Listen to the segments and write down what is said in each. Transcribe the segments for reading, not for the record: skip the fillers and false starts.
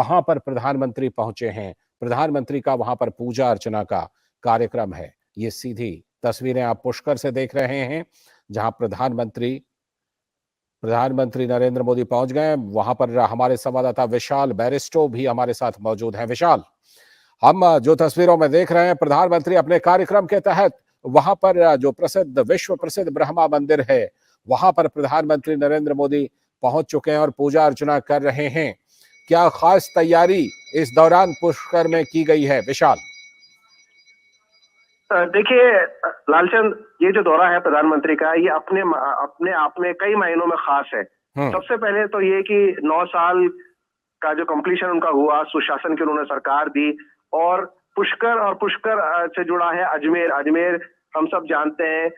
वहां पर प्रधानमंत्री पहुंचे हैं। प्रधानमंत्री का वहां पर पूजा अर्चना का कार्यक्रम है। ये सीधी तस्वीरें आप पुष्कर से देख रहे हैं, जहां प्रधानमंत्री नरेंद्र मोदी पहुंच गए। वहां पर हमारे संवाददाता विशाल बैरिस्टो भी हमारे साथ मौजूद हैं। विशाल, हम जो तस्वीरों में देख रहे हैं, प्रधानमंत्री अपने कार्यक्रम के तहत वहां पर जो विश्व प्रसिद्ध ब्रह्मा मंदिर है, वहां पर प्रधानमंत्री नरेंद्र मोदी पहुंच चुके हैं और पूजा अर्चना कर रहे हैं। क्या खास तैयारी इस दौरान पुष्कर में की गई है, विशाल? देखिए लालचंद, ये जो दौरा है प्रधानमंत्री का, ये अपने आप में कई मायनों में खास है। सबसे पहले तो ये कि 9 साल का जो कंप्लीशन उनका हुआ, सुशासन की उन्होंने सरकार दी, और पुष्कर से जुड़ा है अजमेर। अजमेर हम सब जानते हैं,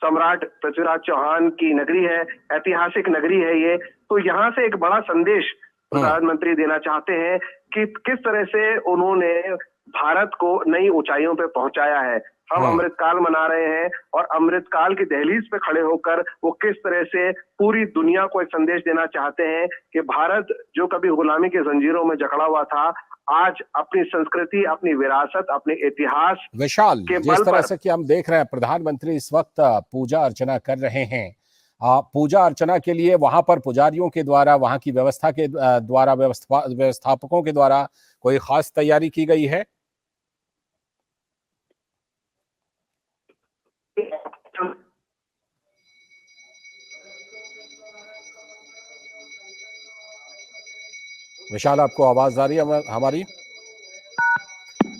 सम्राट पृथ्वीराज चौहान की नगरी है, ऐतिहासिक नगरी है ये। तो यहाँ से एक बड़ा संदेश प्रधानमंत्री देना चाहते हैं कि किस तरह से उन्होंने भारत को नई ऊंचाइयों पे पहुंचाया है। हम अमृतकाल मना रहे हैं और अमृतकाल की दहलीज पे खड़े होकर वो किस तरह से पूरी दुनिया को एक संदेश देना चाहते हैं कि भारत जो कभी गुलामी की जंजीरों में जकड़ा हुआ था, आज अपनी संस्कृति, अपनी विरासत, अपने इतिहास विशाल, जिस तरह से कि हम देख रहे हैं प्रधानमंत्री इस वक्त पूजा अर्चना कर रहे हैं, पूजा अर्चना के लिए वहां पर पुजारियों के द्वारा, वहां की व्यवस्था के द्वारा, व्यवस्थापकों के द्वारा कोई खास तैयारी की गई है? विशाल, आपको आवाज आ रही है हमारी?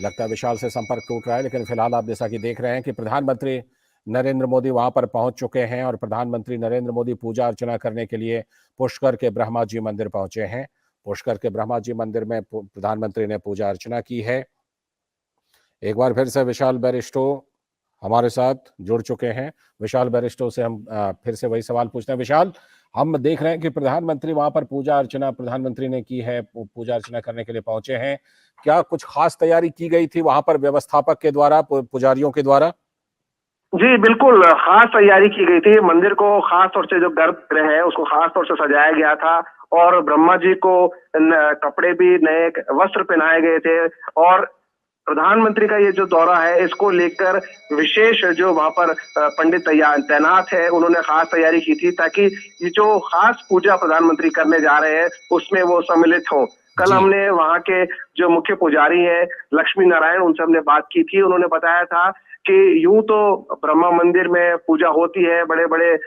लगता है विशाल से संपर्क टूट रहा है, लेकिन फिलहाल आप जैसा कि देख रहे हैं कि प्रधानमंत्री नरेंद्र मोदी वहां पर पहुंच चुके हैं और प्रधानमंत्री नरेंद्र मोदी पूजा अर्चना करने के लिए पुष्कर के ब्रह्मा जी मंदिर पहुंचे हैं। पुष्कर के ब्रह्मा जी मंदिर में प्रधानमंत्री ने पूजा अर्चना की है। एक बार फिर से विशाल बैरिस्टो हमारे साथ जुड़ चुके हैं। विशाल बैरिस्टो से हम फिर से वही सवाल पूछते हैं। विशाल, हम देख रहे हैं कि प्रधानमंत्री वहां पर पूजा अर्चना प्रधानमंत्री ने की है, पूजा अर्चना करने के लिए पहुंचे हैं। क्या कुछ खास तैयारी की गई थी वहां पर व्यवस्थापक के द्वारा, पुजारियों के द्वारा? जी बिल्कुल, खास तैयारी की गई थी। मंदिर को खास तौर से, जो गर्भगृह है उसको खास तौर से सजाया गया था और ब्रह्मा जी को कपड़े भी, नए वस्त्र पहनाए गए थे। और प्रधानमंत्री का ये जो दौरा है, इसको लेकर विशेष जो वहां पर पंडित तैनात है, उन्होंने खास तैयारी की थी ताकि ये जो खास पूजा प्रधानमंत्री करने जा रहे हैं उसमें वो सम्मिलित हो। कल हमने वहां के जो मुख्य पुजारी हैं लक्ष्मी नारायण, उनसे हमने बात की थी। उन्होंने बताया था कि यूं तो ब्रह्मा मंदिर में पूजा होती है, बड़े बड़े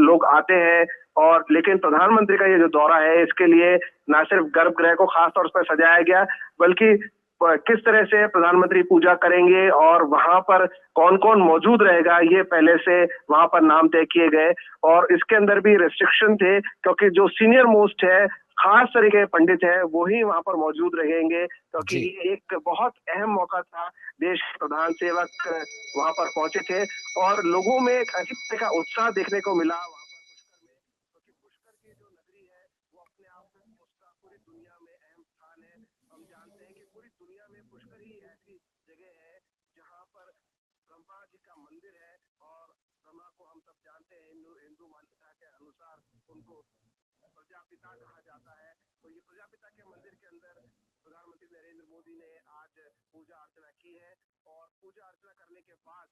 लोग आते हैं, और लेकिन प्रधानमंत्री का ये जो दौरा है, इसके लिए न सिर्फ गर्भगृह को खास तौर पर सजाया गया, बल्कि किस तरह से प्रधानमंत्री पूजा करेंगे और वहां पर कौन कौन मौजूद रहेगा, ये पहले से वहां पर नाम तय किए गए। और इसके अंदर भी रिस्ट्रिक्शन थे, क्योंकि जो सीनियर मोस्ट है, खास तरीके के पंडित है, वही वहां पर मौजूद रहेंगे, क्योंकि ये एक बहुत अहम मौका था। देश के प्रधान सेवक वहां पर पहुंचे थे और लोगों में एक अजीब तरह का उत्साह देखने को मिला वहां पर पुष्कर में, क्योंकि पुष्कर की जो नगरी है वो अपने आप में उसका पूरी दुनिया में अहम स्थान है। हम जानते हैं कि पूरी दुनिया में पुष्कर ही ऐसी जगह है जहाँ पर ब्रह्मा जी का मंदिर है, और ब्रह्मा को हम सब जानते हैं, हिंदू मान्यता के अनुसार उनको प्रजापिता कहा जाता है। तो ये प्रजापिता के मंदिर के अंदर प्रधानमंत्री नरेंद्र मोदी ने आज पूजा अर्चना की है, और पूजा अर्चना करने के बाद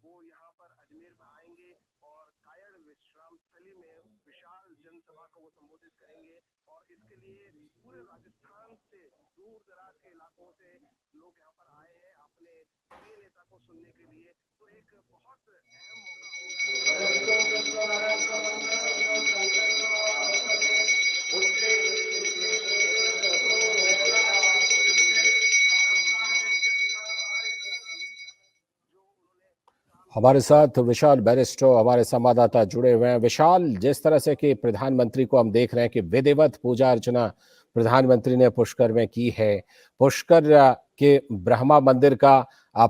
वो यहाँ पर अजमेर में आएंगे और कायड़ विश्राम स्थली में विशाल जनसभा को वो संबोधित करेंगे। और इसके लिए पूरे राजस्थान से, दूर दराज के इलाकों से लोग यहाँ पर आए हैं अपने प्रिय नेता को सुनने के लिए। तो एक बहुत अहम मौका हमारे साथ विशाल बैरिस्टो, हमारे संवाददाता, जुड़े हुए हैं। विशाल, जिस तरह से कि प्रधानमंत्री को हम देख रहे हैं कि विधिवत पूजा अर्चना प्रधानमंत्री ने पुष्कर में की है। पुष्कर के ब्रह्मा मंदिर का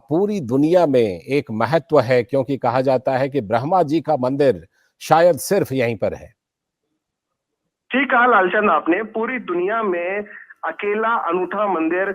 पूरी दुनिया में एक महत्व है, क्योंकि कहा जाता है कि ब्रह्मा जी का मंदिर शायद सिर्फ यहीं पर है। ठीक कहा लालचंद आपने, पूरी दुनिया में अकेला अनूठा मंदिर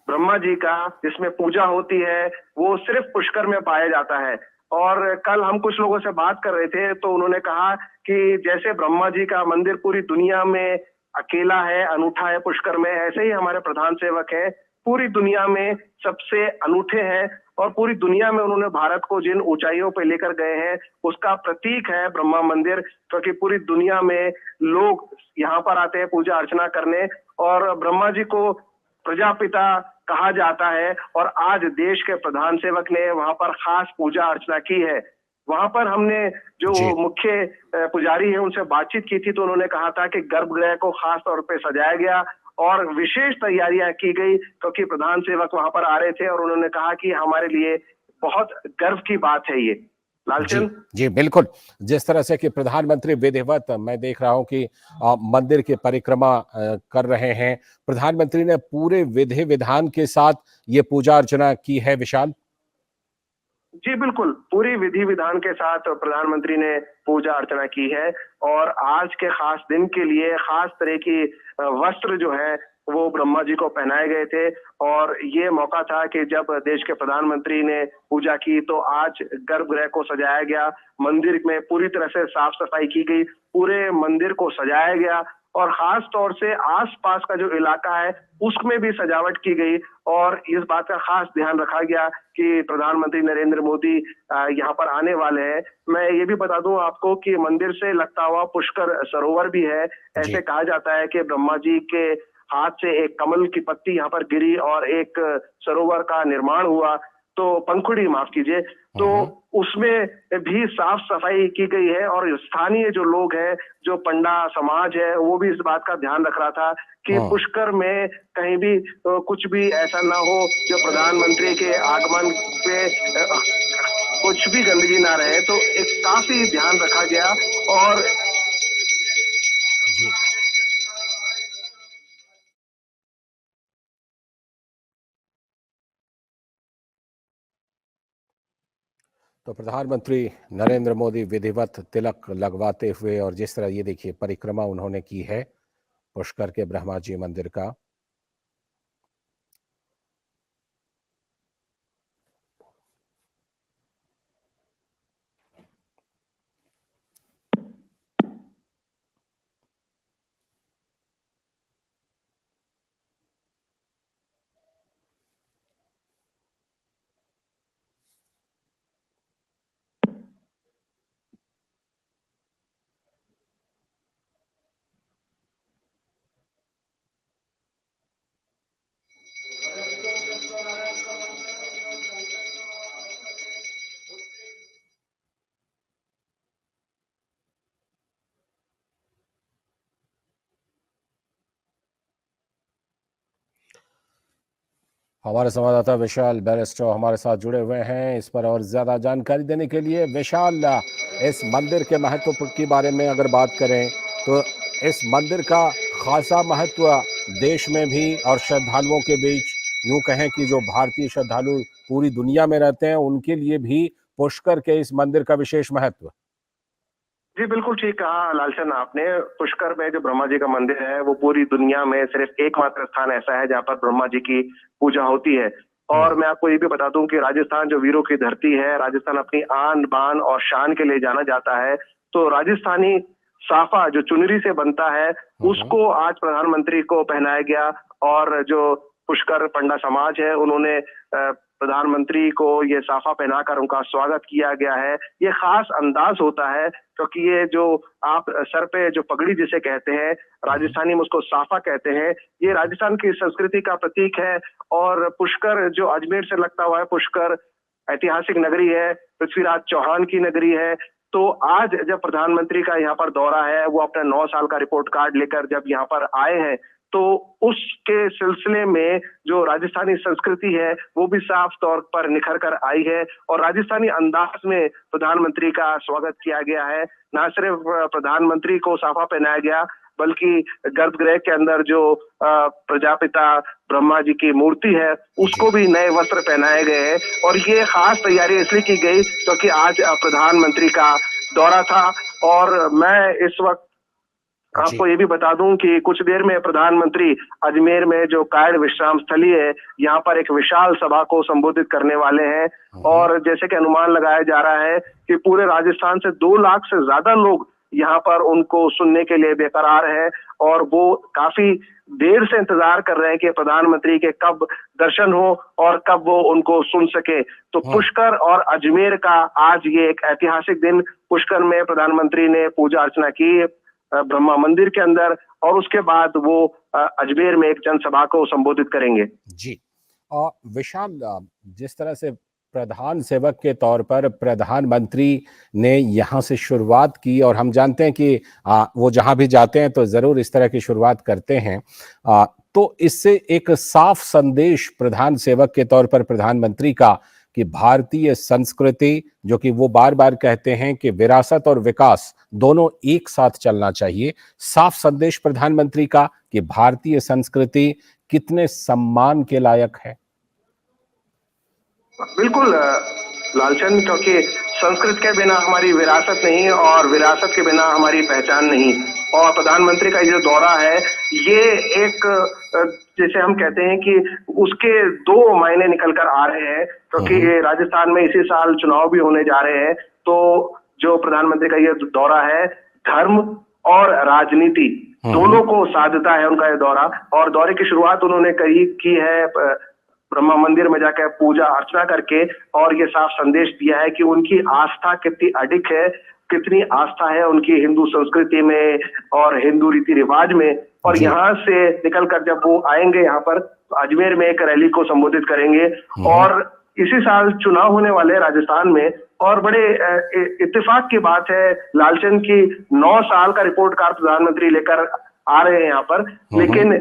ब्रह्मा जी का जिसमें पूजा होती है, वो सिर्फ पुष्कर में पाया जाता है। और कल हम कुछ लोगों से बात कर रहे थे, तो उन्होंने कहा कि जैसे ब्रह्मा जी का मंदिर पूरी दुनिया में अकेला है, अनूठा है पुष्कर में, ऐसे ही हमारे प्रधान सेवक हैं, पूरी दुनिया में सबसे अनूठे हैं और पूरी दुनिया में उन्होंने भारत को जिन ऊंचाइयों पे लेकर गए हैं उसका प्रतीक है ब्रह्मा मंदिर, क्योंकि पूरी दुनिया में लोग यहाँ पर आते हैं पूजा अर्चना करने और ब्रह्मा जी को प्रजापिता कहा जाता है और आज देश के प्रधान सेवक ने वहां पर खास पूजा अर्चना की है। वहां पर हमने जो जी मुख्य पुजारी है उनसे बातचीत की थी तो उन्होंने कहा था कि गर्भगृह को खास तौर पे सजाया गया और विशेष तैयारियां की गई क्योंकि प्रधान सेवक वहां पर आ रहे थे और उन्होंने कहा कि हमारे लिए बहुत गर्व की बात है ये। जी लालचंद। जी बिल्कुल। जिस तरह से कि प्रधानमंत्री विधिवत मैं देख रहा हूं कि मंदिर की परिक्रमा कर रहे हैं, प्रधानमंत्री ने पूरे विधि विधान के साथ ये पूजा अर्चना की है विशाल। जी बिल्कुल, पूरी विधि विधान के साथ प्रधानमंत्री ने पूजा अर्चना की है और आज के खास दिन के लिए खास तरह की वस्त्र जो है वो ब्रह्मा जी को पहनाए गए थे और ये मौका था कि जब देश के प्रधानमंत्री ने पूजा की तो आज गर्भगृह को सजाया गया, मंदिर में पूरी तरह से साफ सफाई की गई, पूरे मंदिर को सजाया गया और खास तौर से आसपास का जो इलाका है उसमें भी सजावट की गई और इस बात का खास ध्यान रखा गया कि प्रधानमंत्री नरेंद्र मोदी यहाँ पर आने वाले हैं। मैं ये भी बता दूं आपको कि मंदिर से लगता हुआ पुष्कर सरोवर भी है। ऐसे कहा जाता है कि ब्रह्मा जी के हाथ से एक कमल की पत्ती यहाँ पर गिरी और एक सरोवर का निर्माण हुआ, तो पंखुड़ी माफ कीजिए, तो उसमें भी साफ सफाई की गई है और स्थानीय जो लोग हैं, जो पंडा समाज है, वो भी इस बात का ध्यान रख रहा था कि पुष्कर में कहीं भी कुछ भी ऐसा ना हो जो प्रधानमंत्री के आगमन पे कुछ भी गंदगी ना रहे, तो एक काफी ध्यान रखा गया और तो प्रधानमंत्री नरेंद्र मोदी विधिवत तिलक लगवाते हुए और जिस तरह ये देखिए परिक्रमा उन्होंने की है पुष्कर के ब्रह्मा जी मंदिर का। हमारे संवाददाता विशाल बैरिस्टो हमारे साथ जुड़े हुए हैं इस पर और ज्यादा जानकारी देने के लिए। विशाल, इस मंदिर के महत्व के बारे में अगर बात करें तो इस मंदिर का खासा महत्व देश में भी और श्रद्धालुओं के बीच, यूं कहें कि जो भारतीय श्रद्धालु पूरी दुनिया में रहते हैं उनके लिए भी पुष्कर के इस मंदिर का विशेष महत्व। जी बिल्कुल ठीक कहा लालचंद आपने। पुष्कर में जो ब्रह्मा जी का मंदिर है वो पूरी दुनिया में सिर्फ एकमात्र स्थान ऐसा है जहाँ पर ब्रह्मा जी की पूजा होती है। और मैं आपको ये भी बता दूं कि राजस्थान जो वीरों की धरती है, राजस्थान अपनी आन बान और शान के लिए जाना जाता है, तो राजस्थानी साफा जो चुनरी से बनता है उसको आज प्रधानमंत्री को पहनाया गया और जो पुष्कर पंडा समाज है उन्होंने प्रधानमंत्री को ये साफा पहनाकर उनका स्वागत किया गया है। ये खास अंदाज होता है क्योंकि ये जो आप सर पे जो पगड़ी जिसे कहते हैं, राजस्थानी में उसको साफा कहते हैं, ये राजस्थान की संस्कृति का प्रतीक है। और पुष्कर जो अजमेर से लगता हुआ है, पुष्कर ऐतिहासिक नगरी है, पृथ्वीराज चौहान की नगरी है। तो आज जब प्रधानमंत्री का यहाँ पर दौरा है, वो अपना 9 साल का रिपोर्ट कार्ड लेकर जब यहाँ पर आए हैं, तो उसके सिलसिले में जो राजस्थानी संस्कृति है वो भी साफ तौर पर निखर कर आई है और राजस्थानी अंदाज में प्रधानमंत्री का स्वागत किया गया है। न सिर्फ प्रधानमंत्री को साफा पहनाया गया बल्कि गर्भगृह के अंदर जो प्रजापिता ब्रह्मा जी की मूर्ति है उसको भी नए वस्त्र पहनाए गए हैं और ये खास तैयारी इसलिए की गई क्योंकि आज प्रधानमंत्री का दौरा था। और मैं इस वक्त आपको ये भी बता दूं कि कुछ देर में प्रधानमंत्री अजमेर में जो कायड़ विश्राम स्थली है यहाँ पर एक विशाल सभा को संबोधित करने वाले हैं और जैसे कि अनुमान लगाया जा रहा है कि पूरे राजस्थान से 2 लाख से ज्यादा लोग यहाँ पर उनको सुनने के लिए बेकरार है और वो काफी देर से इंतजार कर रहे हैं कि प्रधानमंत्री के कब दर्शन हो और कब वो उनको सुन सके। तो पुष्कर और अजमेर का आज ये एक ऐतिहासिक दिन। पुष्कर में प्रधानमंत्री ने पूजा अर्चना की ब्रह्मा मंदिर के अंदर और उसके बाद वो अजमेर में एक जनसभा को संबोधित करेंगे। जी। और विशाल, जिस तरह से प्रधान सेवक के तौर पर प्रधानमंत्री ने यहाँ से शुरुआत की और हम जानते हैं कि वो जहाँ भी जाते हैं तो जरूर इस तरह की शुरुआत करते हैं, तो इससे एक साफ संदेश प्रधान सेवक के तौर पर प्रधानमंत्री का कि भारतीय संस्कृति, जो कि वो बार बार कहते हैं कि विरासत और विकास दोनों एक साथ चलना चाहिए, साफ संदेश प्रधानमंत्री का कि भारतीय संस्कृति कितने सम्मान के लायक है। बिल्कुल लालचंद, क्योंकि संस्कृत के बिना हमारी विरासत नहीं और विरासत के बिना हमारी पहचान नहीं। और प्रधानमंत्री का जो दौरा है ये एक, जैसे हम कहते हैं कि उसके दो मायने निकल कर आ रहे हैं, क्योंकि राजस्थान में इसी साल चुनाव भी होने जा रहे हैं। तो जो प्रधानमंत्री का ये दौरा है, धर्म और राजनीति दोनों को साधता है उनका ये दौरा। और दौरे की शुरुआत उन्होंने की है ब्रह्मा मंदिर में जाकर पूजा अर्चना करके, और ये साफ संदेश दिया है कि उनकी आस्था कितनी अडिग है, कितनी आस्था है उनकी हिंदू संस्कृति में और हिंदू रीति रिवाज में। और यहाँ से निकलकर जब वो आएंगे यहाँ पर अजमेर में एक रैली को संबोधित करेंगे। और इसी साल चुनाव होने वाले राजस्थान में, और बड़े इत्तेफाक की बात है लालचंद की 9 साल का रिपोर्ट कार्ड प्रधानमंत्री लेकर आ रहे हैं यहाँ पर। लेकिन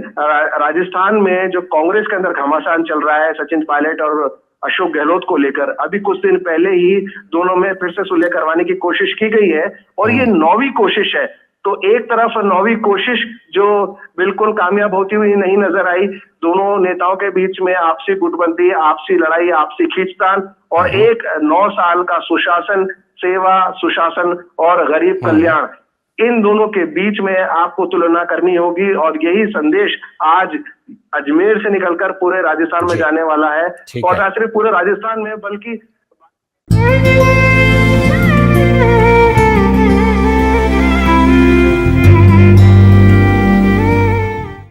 राजस्थान में जो कांग्रेस के अंदर घमासान चल रहा है सचिन पायलट और अशोक गहलोत को लेकर, अभी कुछ दिन पहले ही दोनों में फिर से सुलह करवाने की कोशिश की गई है और ये 9वीं कोशिश है। तो एक तरफ 9वीं कोशिश जो बिल्कुल कामयाब होती हुई नहीं नजर आई, दोनों नेताओं के बीच में आपसी गुटबंदी, आपसी लड़ाई, आपसी खींचतान, और एक 9 साल का सुशासन, सेवा, सुशासन और गरीब कल्याण, इन दोनों के बीच में आपको तुलना करनी होगी। और यही संदेश आज अजमेर से निकलकर पूरे राजस्थान में जाने वाला है। और ना सिर्फ पूरे राजस्थान में बल्कि